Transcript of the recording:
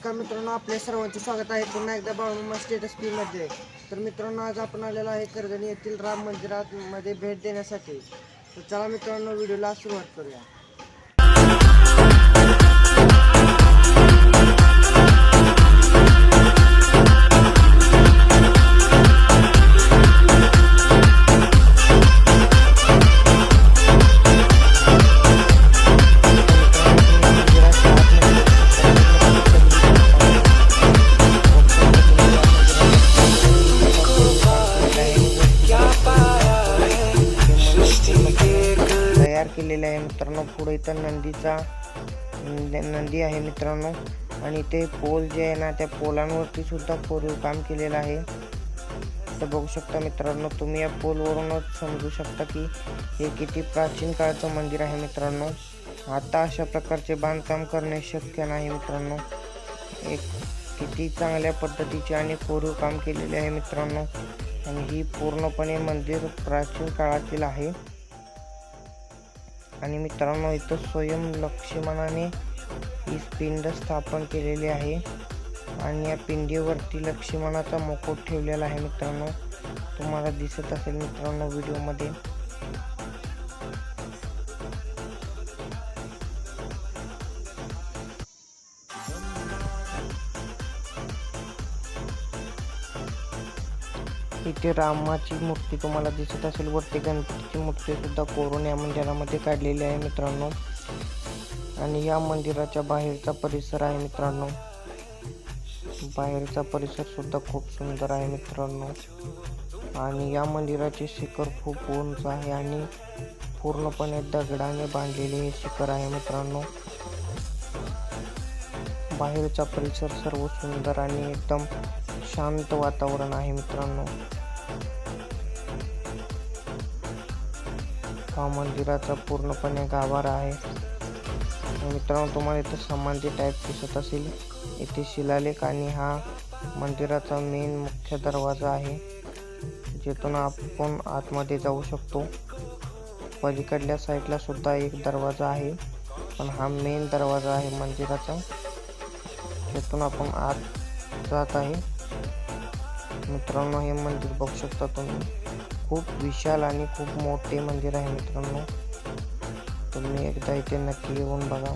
नमस्कार मित्रांनो, आपल्या सर्वांचे स्वागत आहे पुन्हा एकदा बाळूमामा स्टेटस मध्ये। तर मित्रांनो, आज आपण आलेलो आहे करगणी येथील राम मंदिरात मध्ये भेट देण्यासाठी। तर चला मित्रांनो, व्हिडिओला सुरुवात करूया। तयार केलेले आहे मित्रांनो। पुढे इथं नंदी आहे मित्रांनो, आणि ते पोल जे आहे ना, त्या पोलांवरती सुद्धा कोरीव काम केलेलं आहे। तर बघू शकता मित्रांनो, तुम्ही या पोलवरूनच समजू शकता की हे किती प्राचीन काळचं मंदिर आहे मित्रांनो। आता अशा प्रकारचे बांधकाम करणे शक्य नाही मित्रांनो। एक किती चांगल्या पद्धतीचे आणि कोरीव काम केलेले आहे मित्रांनो, आणि ही पूर्णपणे मंदिर प्राचीन काळातील आहे। आणि मित्रांनो, इथं स्वयं लक्ष्मणाने ही पिंड स्थापन केलेली आहे, आणि या पिंडीवरती लक्ष्मणाचा मुकुट ठेवलेला आहे मित्रांनो। तुम्हाला दिसत असेल मित्रांनो व्हिडिओमध्ये। इथे रामाची मूर्ती तुम्हाला दिसत असेल, वरती गणपतीची मूर्ती सुद्धा कोरून या मंदिरामध्ये काढलेली आहे मित्रांनो। आणि या मंदिराच्या बाहेरचा परिसर आहे मित्रांनो, बाहेरचा परिसर सुद्धा खूप सुंदर आहे मित्रांनो। आणि या मंदिराचे शिखर खूप उंच आहे, आणि पूर्णपणे दगडाने बांधलेले हे शिखर आहे मित्रांनो। बाहेरचा परिसर सर्व सुंदर आणि एकदम शांत वातावरण आहे मित्रांनो। हा मंदिराचा पूर्णपणे गाभारा आहे। मित्रांनो, तुम्हाला इथे समाधी टाईप दिसत असेल, इथे शिलालेख, आणि हा मंदिराचा मेन मुख्य दरवाजा आहे, जिथून आपण आतमध्ये जाऊ शकतो। पलीकडल्या साईडला सुद्धा एक दरवाजा आहे, पण हा मेन दरवाजा आहे मंदिराचा, जिथून आपण आत जात आहे मित्रांनो। हे मंदिर बघू शकता तुम्ही, खूप विशाल आणि खूप मोठे मंदिर आहे मित्रांनो। तुम्ही एकदा इथे नक्की येऊन बघा।